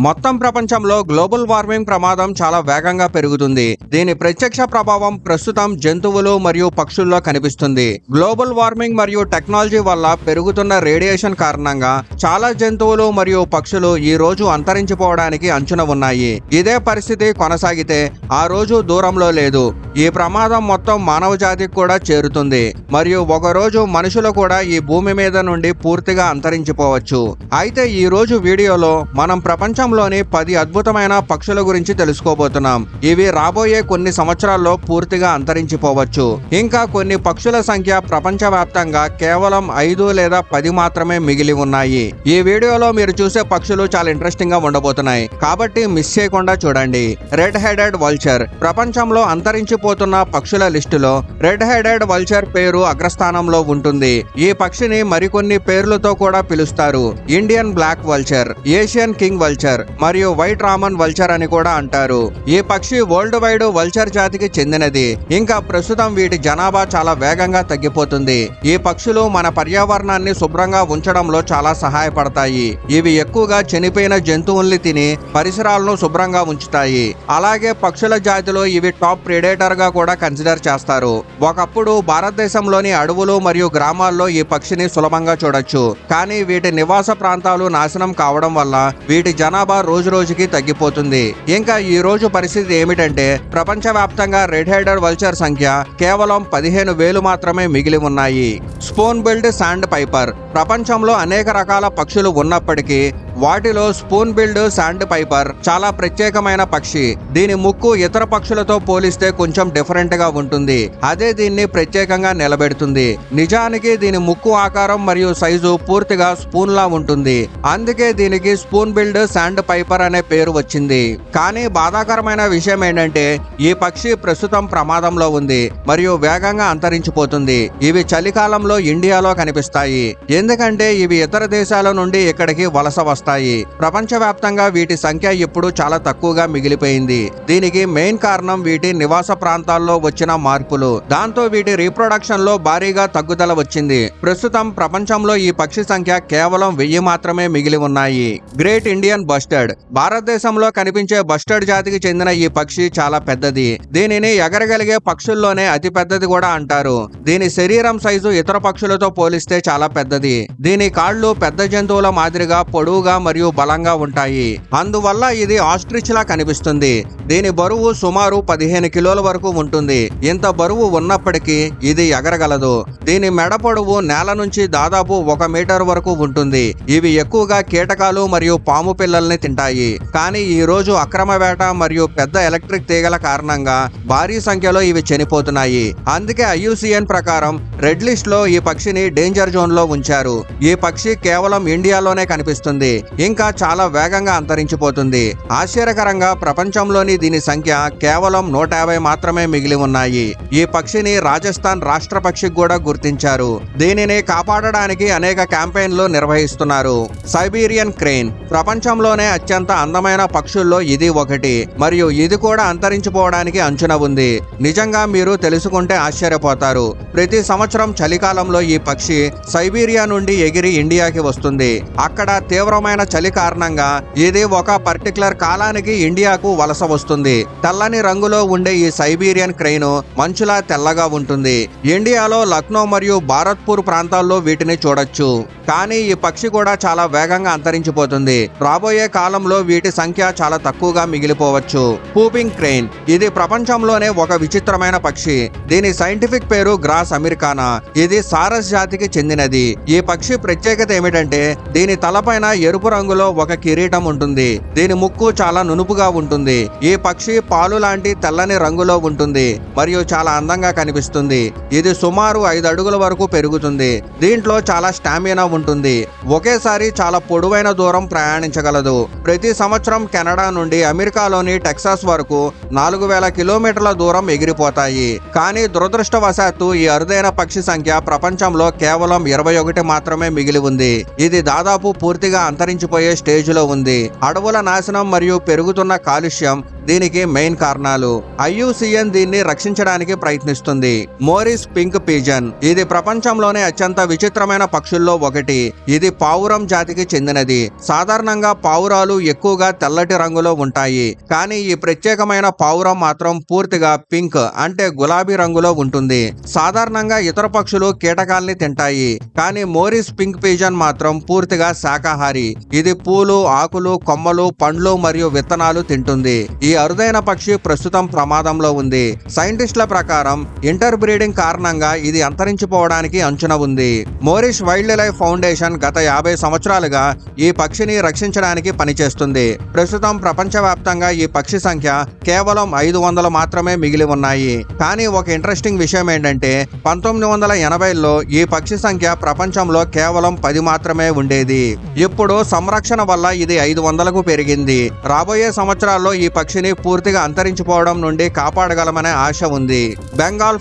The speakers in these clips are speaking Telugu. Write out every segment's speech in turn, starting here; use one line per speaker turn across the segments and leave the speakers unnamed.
మొత్తం ప్రపంచంలో గ్లోబల్ వార్మింగ్ ప్రమాదం చాలా వేగంగా పెరుగుతుంది. దీని ప్రత్యక్ష ప్రభావం ప్రస్తుతం జంతువులు మరియు పక్షుల్లో కనిపిస్తుంది. గ్లోబల్ వార్మింగ్ మరియు టెక్నాలజీ వల్ల పెరుగుతున్న రేడియేషన్ కారణంగా చాలా జంతువులు మరియు పక్షులు ఈ రోజు అంతరించిపోవడానికి అంచున ఉన్నాయి. ఇదే పరిస్థితి కొనసాగితే ఆ రోజు దూరంలో లేదు. ఈ ప్రమాదం మొత్తం మానవ జాతికి కూడా చేరుతుంది మరియు ఒకరోజు మనుషులు కూడా ఈ భూమి మీద నుండి పూర్తిగా అంతరించిపోవచ్చు. అయితే ఈ రోజు వీడియోలో మనం ప్రపంచంలోని 10 అద్భుతమైన పక్షుల గురించి తెలుసుకోబోతున్నాం. ఇవి రాబోయే కొన్ని సంవత్సరాల్లో పూర్తిగా అంతరించిపోవచ్చు. ఇంకా కొన్ని పక్షుల సంఖ్య ప్రపంచవ్యాప్తంగా కేవలం 5 లేదా 10 మాత్రమే మిగిలి ఉన్నాయి. ఈ వీడియోలో మీరు చూసే పక్షులు చాలా ఇంట్రెస్టింగ్ గా ఉండబోతున్నాయి, కాబట్టి మిస్ చేయకుండా చూడండి. Red headed vulture. ప్రపంచంలో అంతరించిపోతున్న పక్షుల లిస్టులో రెడ్ హెడెడ్ వల్చర్ పేరు అగ్రస్థానంలో ఉంటుంది. ఈ పక్షిని మరికొన్ని పేర్లతో కూడా పిలుస్తారు. Indian black vulture, Asian king vulture మరియు వైట్ రామన్ వల్చర్ అని కూడా అంటారు. ఈ పక్షి వరల్డ్ వైడ్ వల్చర్ జాతికి చెందినది. ఇంకా ప్రస్తుతం వీటి జనాభా చాలా వేగంగా తగ్గిపోతుంది. ఈ పక్షులు మన పర్యావరణాన్ని శుభ్రంగా ఉంచడంలో చాలా సహాయపడతాయి. ఇవి ఎక్కువగా చనిపోయిన జంతువుల్ని తిని పరిసరాలను శుభ్రంగా ఉంచుతాయి. అలాగే పక్షుల జాతిలో ఇవి టాప్ ప్రెడేటర్ గా కూడా కన్సిడర్ చేస్తారు. ఒకప్పుడు భారతదేశంలోని అడవులు మరియు గ్రామాల్లో ఈ పక్షిని సులభంగా చూడొచ్చు. కానీ వీటి నివాస ప్రాంతాలు నాశనం కావడం వల్ల వీటి జనాభా రోజు రోజుకి తగ్గిపోతుంది. ఇంకా ఈ రోజు పరిస్థితి ఏమిటంటే ప్రపంచవ్యాప్తంగా రెడ్ హెడెడ్ వల్చర్ సంఖ్య కేవలం 15,000 మాత్రమే మిగిలి ఉన్నాయి. Spoon billed sandpiper. ప్రపంచంలో అనేక రకాల పక్షులు ఉన్నప్పటికీ వాటిలో స్పూన్ బిల్డ్ శాండ్ పైపర్ చాలా ప్రత్యేకమైన పక్షి. దీని ముక్కు ఇతర పక్షులతో పోలిస్తే కొంచెం డిఫరెంట్ గా ఉంటుంది. అదే దీన్ని ప్రత్యేకంగా నిలబెడుతుంది. నిజానికి దీని ముక్కు ఆకారం మరియు సైజు పూర్తిగా స్పూన్ లా ఉంటుంది. అందుకే దీనికి స్పూన్ బిల్డ్ శాండ్ పైపర్ అనే పేరు వచ్చింది. కానీ బాధాకరమైన విషయం ఏంటంటే ఈ పక్షి ప్రస్తుతం ప్రమాదంలో ఉంది మరియు వేగంగా అంతరించిపోతుంది. ఇవి చలికాలంలో ఇండియాలో కనిపిస్తాయి, ఎందుకంటే ఇవి ఇతర దేశాల నుండి ఇక్కడికి వలస వస్తాయి. ప్రపంచవ్యాప్తంగా వీటి సంఖ్య ఇప్పుడు చాలా తక్కువగా మిగిలిపోయింది. దీనికి మెయిన్ కారణం వీటి నివాస ప్రాంతాల్లో వచ్చిన మార్పులు. దాంతో వీటి రీప్రొడక్షన్ లో భారీగా తగ్గుదల వచ్చింది. ప్రస్తుతం ప్రపంచంలో ఈ పక్షి సంఖ్య కేవలం 1000 మాత్రమే మిగిలి ఉన్నాయి. Great Indian bustard. భారతదేశంలో కనిపించే బస్టర్డ్ జాతికి చెందిన ఈ పక్షి చాలా పెద్దది. దీనిని ఎగరగలిగే పక్షుల్లోనే అతి పెద్దది కూడా అంటారు. దీని శరీరం సైజు ఇతర పక్షులతో పోలిస్తే చాలా పెద్దది. దీని కాళ్ళు పెద్ద జంతువుల మాదిరిగా పొడవుగా మరియు బలంగా ఉంటాయి. అందువల్ల ఇది ఆస్ట్రిచ్ లా కనిపిస్తుంది. దీని బరువు సుమారు 15 కిలోల వరకు ఉంటుంది. ఇంత బరువు ఉన్నప్పటికీ ఇది ఎగరగలదు. దీని మెడ పొడవు నేల నుంచి దాదాపు 1 మీటర్ వరకు ఉంటుంది. ఇవి ఎక్కువగా కీటకాలు మరియు పాము పిల్లల్ని తింటాయి. కానీ ఈ రోజు అక్రమ వేట మరియు పెద్ద ఎలక్ట్రిక్ తీగల కారణంగా భారీ సంఖ్యలో ఇవి చనిపోతున్నాయి. అందుకే IUCN ప్రకారం రెడ్ లిస్ట్ లో ఈ పక్షిని డేంజర్ జోన్ లో ఉంచారు. ఈ పక్షి కేవలం ఇండియాలోనే కనిపిస్తుంది. ఇంకా చాలా వేగంగా అంతరించిపోతుంది. ఆశ్చర్యకరంగా ప్రపంచంలోని దీని సంఖ్య కేవలం 150 మాత్రమే మిగిలి ఉన్నాయి. ఈ పక్షిని రాజస్థాన్ రాష్ట్ర పక్షికి కూడా గుర్తించారు. దీనిని కాపాడడానికి అనేక క్యాంపెయిన్లు నిర్వహిస్తున్నారు. Siberian crane. ప్రపంచంలోనే అత్యంత అందమైన పక్షుల్లో ఇది ఒకటి మరియు ఇది కూడా అంతరించిపోవడానికి అంచున ఉంది. నిజంగా మీరు తెలుసుకుంటే ఆశ్చర్యపోతారు. ప్రతి సంవత్సరం చలికాలంలో ఈ పక్షి సైబీరియా నుండి ఎగిరి ఇండియాకి వస్తుంది. అక్కడ తీవ్రమైన చలి కారణంగా ఇది ఒక పర్టికులర్ కాలానికి ఇండియాకు వలస వస్తుంది. తెల్లని రంగులో ఉండే ఈ సైబీరియన్ క్రెయిన్ మంచులా తెల్లగా ఉంటుంది. ఇండియాలో లక్నో మరియు భారత్పూర్ ప్రాంతాల్లో వీటిని చూడొచ్చు. కానీ ఈ పక్షి కూడా చాలా వేగంగా అంతరించిపోతుంది. రాబోయే కాలంలో వీటి సంఖ్య చాలా తక్కువగా మిగిలిపోవచ్చు. పూపింగ్ క్రెయిన్. ఇది ప్రపంచంలోనే ఒక విచిత్రమైన పక్షి. దీని సైంటిఫిక్ పేరు గ్రాస్ అమెరికానా. ఇది సారస్ జాతికి చెందినది. ఈ పక్షి ప్రత్యేకత ఏమిటంటే దీని తలపైన ఎరుపు రంగులో ఒక కిరీటం ఉంటుంది. దీని ముక్కు చాలా నునుపుగా ఉంటుంది. ఈ పక్షి పాలు లాంటి తెల్లని రంగులో ఉంటుంది మరియు చాలా అందంగా కనిపిస్తుంది. ఇది సుమారు 5 అడుగుల వరకు పెరుగుతుంది. దీంట్లో చాలా స్టామినా ఉంటుంది. ఒకేసారి చాలా పొడవైన దూరం ప్రయాణించగలదు. ప్రతి సంవత్సరం కెనడా నుండి అమెరికాలోని టెక్సాస్ వరకు 4000 కిలోమీటర్ల దూరం ఎగిరిపోతాయి. కానీ దురదృష్టవశాత్తు ఈ అరుదైన పక్షి సంఖ్య ప్రపంచంలో కేవలం 21 మాత్రమే మిగిలి ఉంది. ఇది దాదాపు పూర్తిగా అంతరించిపోయే స్టేజ్లో ఉంది. అడవుల నాశనం మరియు పెరుగుతున్న కాలుష్యం దీనికి మెయిన్ కారణాలు. IUCN దీన్ని రక్షించడానికి ప్రయత్నిస్తుంది. మోరిస్ పింక్ పిజన్ ఇది ప్రపంచంలోనే అత్యంత విచిత్రమైన పక్షుల్లో ఒకటి. ఇది పావురం జాతికి చెందినది. సాధారణంగా పావురాలు ఎక్కువగా తెల్లటి రంగులో ఉంటాయి, కానీ ఈ ప్రత్యేకమైన పావురం మాత్రం పూర్తిగా పింక్ అంటే గులాబీ రంగులో ఉంటుంది. సాధారణంగా ఇతర పక్షులు కీటకాల్ని తింటాయి, కానీ మోరిస్ పింక్ పిజన్ మాత్రం పూర్తిగా శాకాహారి. ఇది పూలు, ఆకులు, కొమ్మలు, పండ్లు మరియు విత్తనాలు తింటుంది. ఈ అరుదైన పక్షి ప్రస్తుతం ప్రమాదంలో ఉంది. సైంటిస్టుల ప్రకారం ఇంటర్ బ్రీడింగ్ కారణంగా ఇది అంతరించిపోవడానికి అంచున ఉంది. మోరిష్ వైల్డ్ లైఫ్ ఫౌండేషన్ గత 50 సంవత్సరాలుగా ఈ పక్షిని రక్షించడానికి పనిచేస్తుంది. ప్రస్తుతం ప్రపంచవ్యాప్తంగా ఈ పక్షి సంఖ్య కేవలం 500 మాత్రమే మిగిలి ఉన్నాయి. కానీ ఒక ఇంట్రెస్టింగ్ విషయం ఏంటంటే 1980లో ఈ పక్షి సంఖ్య ప్రపంచంలో కేవలం 10 మాత్రమే ఉండేది. ఇప్పుడు సంరక్షణ వల్ల ఇది 500కు పెరిగింది. రాబోయే సంవత్సరాల్లో ఈ పక్షిని పూర్తిగా అంతరించిపోవడం నుండి కాపాడగలమనే ఆశ ఉంది. బెంగాల్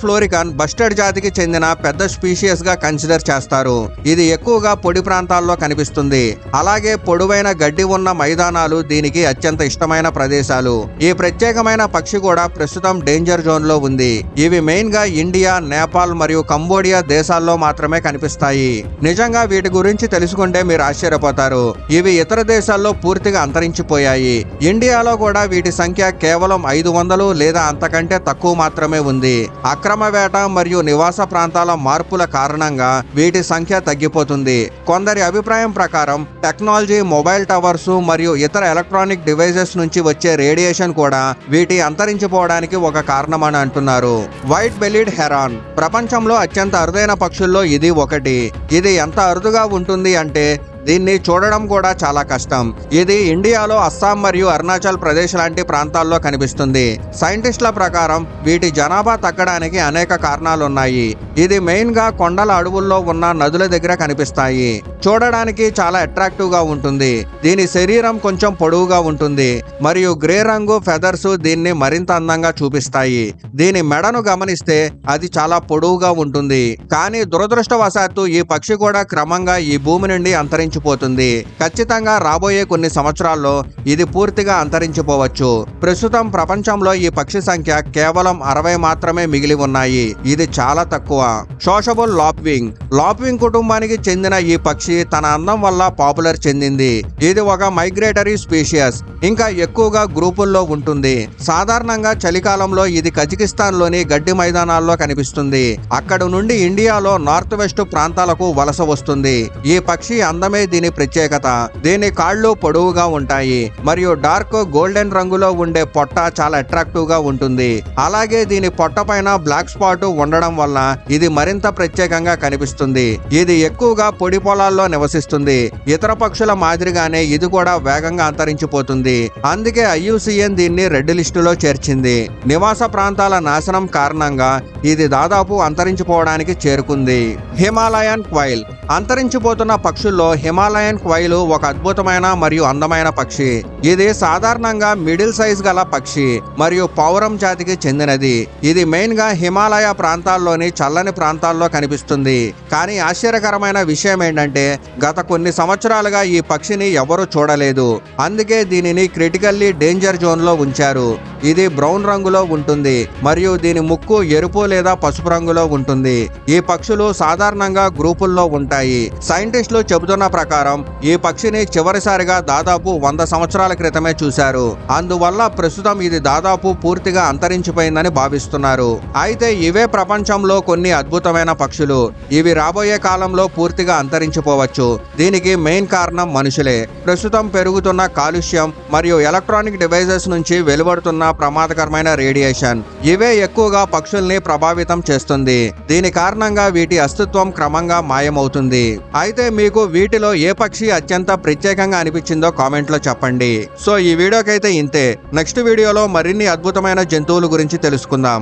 ఫ్లోరికన్ బస్టర్డ్ జాతికి చెందిన పెద్ద స్పీషియస్ గా కన్సిడర్ చేస్తారు. ఇది ఎక్కువగా పొడి ప్రాంతాల్లో కనిపిస్తుంది. అలాగే పొడవైన గడ్డి ఉన్న మైదానాలు దీనికి అత్యంత ఇష్టమైన ప్రదేశాలు. ఈ ప్రత్యేకమైన పక్షి కూడా ప్రస్తుతం డేంజర్ జోన్ లో ఉంది. ఇవి మెయిన్ గా ఇండియా, నేపాల్ మరియు కంబోడియా దేశాల్లో మాత్రమే కనిపిస్తాయి. నిజంగా వీటి గురించి తెలుసుకుంటే మీరు ఆశ్చర్యపోతారు. ఇవి ఇతర దేశాల్లో పూర్తిగా అంతరించిపోయాయి. ఇండియాలో కూడా వీటి సంఖ్య కేవలం 500 లేదా అంతకంటే తక్కువ మాత్రమే ఉంది. అక్రమ వేట మరియు నివాస ప్రాంతాల మార్పుల కారణంగా వీటి సంఖ్య తగ్గిపోతుంది. కొందరి అభిప్రాయం ప్రకారం టెక్నాలజీ, మొబైల్ టవర్స్ మరియు ఇతర ఎలక్ట్రానిక్ డివైజెస్ నుంచి వచ్చే రేడియేషన్ కూడా వీటి అంతరించిపోవడానికి ఒక కారణమని అంటున్నారు. వైట్ బెల్లీడ్ హెరాన్ ప్రపంచంలో అత్యంత అరుదైన పక్షుల్లో ఇది ఒకటి. ఇది ఎంత అరుదుగా ఉంటుంది అంటే దీన్ని చూడడం కూడా చాలా కష్టం. ఇది ఇండియాలో అస్సాం మరియు అరుణాచల్ ప్రదేశ్ లాంటి ప్రాంతాల్లో కనిపిస్తుంది. సైంటిస్టుల ప్రకారం వీటి జనాభా తగ్గడానికి అనేక కారణాలున్నాయి. ఇది మెయిన్ గా కొండల అడవుల్లో ఉన్న నదుల దగ్గర కనిపిస్తాయి. చూడడానికి చాలా అట్రాక్టివ్ గా ఉంటుంది. దీని శరీరం కొంచెం పొడవుగా ఉంటుంది మరియు గ్రే రంగు ఫెదర్స్ దీన్ని మరింత అందంగా చూపిస్తాయి. దీని మెడను గమనిస్తే అది చాలా పొడవుగా ఉంటుంది. కానీ దురదృష్టవశాత్తు ఈ పక్షి కూడా క్రమంగా ఈ భూమి నుండి అంతరించిపోతుంది. ఖచ్చితంగా రాబోయే కొన్ని సంవత్సరాల్లో ఇది పూర్తిగా అంతరించిపోవచ్చు. ప్రస్తుతం ప్రపంచంలో ఈ పక్షి సంఖ్య కేవలం 60 మాత్రమే మిగిలి ఉన్నాయి. ఇది చాలా తక్కువ. సోషబుల్ లాప్వింగ్ కుటుంబానికి చెందిన ఈ పక్షి తన అందం వల్ల పాపులర్ చెందింది. ఇది ఒక మైగ్రేటరీ స్పీషియస్. ఇంకా ఎక్కువగా గ్రూపుల్లో ఉంటుంది. సాధారణంగా చలికాలంలో ఇది కజకిస్తాన్ లోని గడ్డి మైదానాల్లో కనిపిస్తుంది. అక్కడ నుండి ఇండియాలో నార్త్ వెస్ట్ ప్రాంతాలకు వలస వస్తుంది. ఈ పక్షి అందమే దీని ప్రత్యేకత. దీని కాళ్ళు పొడవుగా ఉంటాయి మరియు డార్క్ గోల్డెన్ రంగులో ఉండే పొట్ట చాలా అట్రాక్టివ్ గా ఉంటుంది. అలాగే దీని పొట్ట పైన బ్లాక్ స్పాట్ ఉండడం వల్ల ఇది మరింత ప్రత్యేకంగా కనిపిస్తుంది. ఇది ఎక్కువగా పొడి పొలాల్లో నివసిస్తుంది. ఇతర పక్షుల మాదిరిగానే ఇది కూడా వేగంగా అంతరించిపోతుంది. అందుకే IUCN దీన్ని రెడ్ లిస్టులో చేర్చింది. నివాస ప్రాంతాల నాశనం కారణంగా ఇది దాదాపు అంతరించిపోవడానికి చేరుకుంది. హిమాలయన్ క్వైల్ అంతరించిపోతున్న పక్షుల్లో హిమాలయన్ క్వైల్ ఒక అద్భుతమైన మరియు అందమైన పక్షి. ఇది సాధారణంగా మిడిల్ సైజ్ గల పక్షి మరియు పావురం జాతికి చెందినది. ఇది మెయిన్ గా హిమాలయ ప్రాంతాల్లోని చల్లని ప్రాంతాల్లో కనిపిస్తుంది. కానీ ఆశ్చర్యకరమైన విషయం ఏంటంటే గత కొన్ని సంవత్సరాలుగా ఈ పక్షిని ఎవరూ చూడలేదు. అందుకే దీనిని క్రిటికల్లీ డేంజర్ జోన్ లో ఉంచారు. ఇది బ్రౌన్ రంగులో ఉంటుంది మరియు దీని ముక్కు ఎరుపు లేదా పసుపు రంగులో ఉంటుంది. ఈ పక్షులు సాధారణంగా గ్రూపుల్లో ఉంటాయి. సైంటిస్టులు చెబుతున్న ప్రకారం ఈ పక్షిని చివరిసారిగా దాదాపు 100 సంవత్సరాల క్రితమే చూశారు. అందువల్ల ప్రస్తుతం ఇది దాదాపు పూర్తిగా అంతరించిపోయిందని భావిస్తున్నారు. అయితే ఇవే ప్రపంచంలో కొన్ని అద్భుతమైన పక్షులు. ఇవి రాబోయే కాలంలో పూర్తిగా అంతరించిపోవచ్చు. దీనికి మెయిన్ కారణం మనుషులే. ప్రస్తుతం పెరుగుతున్న కాలుష్యం మరియు ఎలక్ట్రానిక్ డివైజెస్ నుంచి వెలువడుతున్న ప్రమాదకరమైన రేడియేషన్ ఇవే ఎక్కువగా పక్షుల్ని ప్రభావితం చేస్తుంది. దీని కారణంగా వీటి అస్తిత్వం క్రమంగా మాయమవుతుంది. అయితే మీకు వీటిలో ఏ పక్షి అత్యంత ప్రత్యేకంగా అనిపించిందో కామెంట్ లో చెప్పండి. సో ఈ వీడియోకైతే ఇంతే. నెక్స్ట్ వీడియోలో మరిన్ని అద్భుతమైన జంతువుల గురించి తెలుసుకుందాం.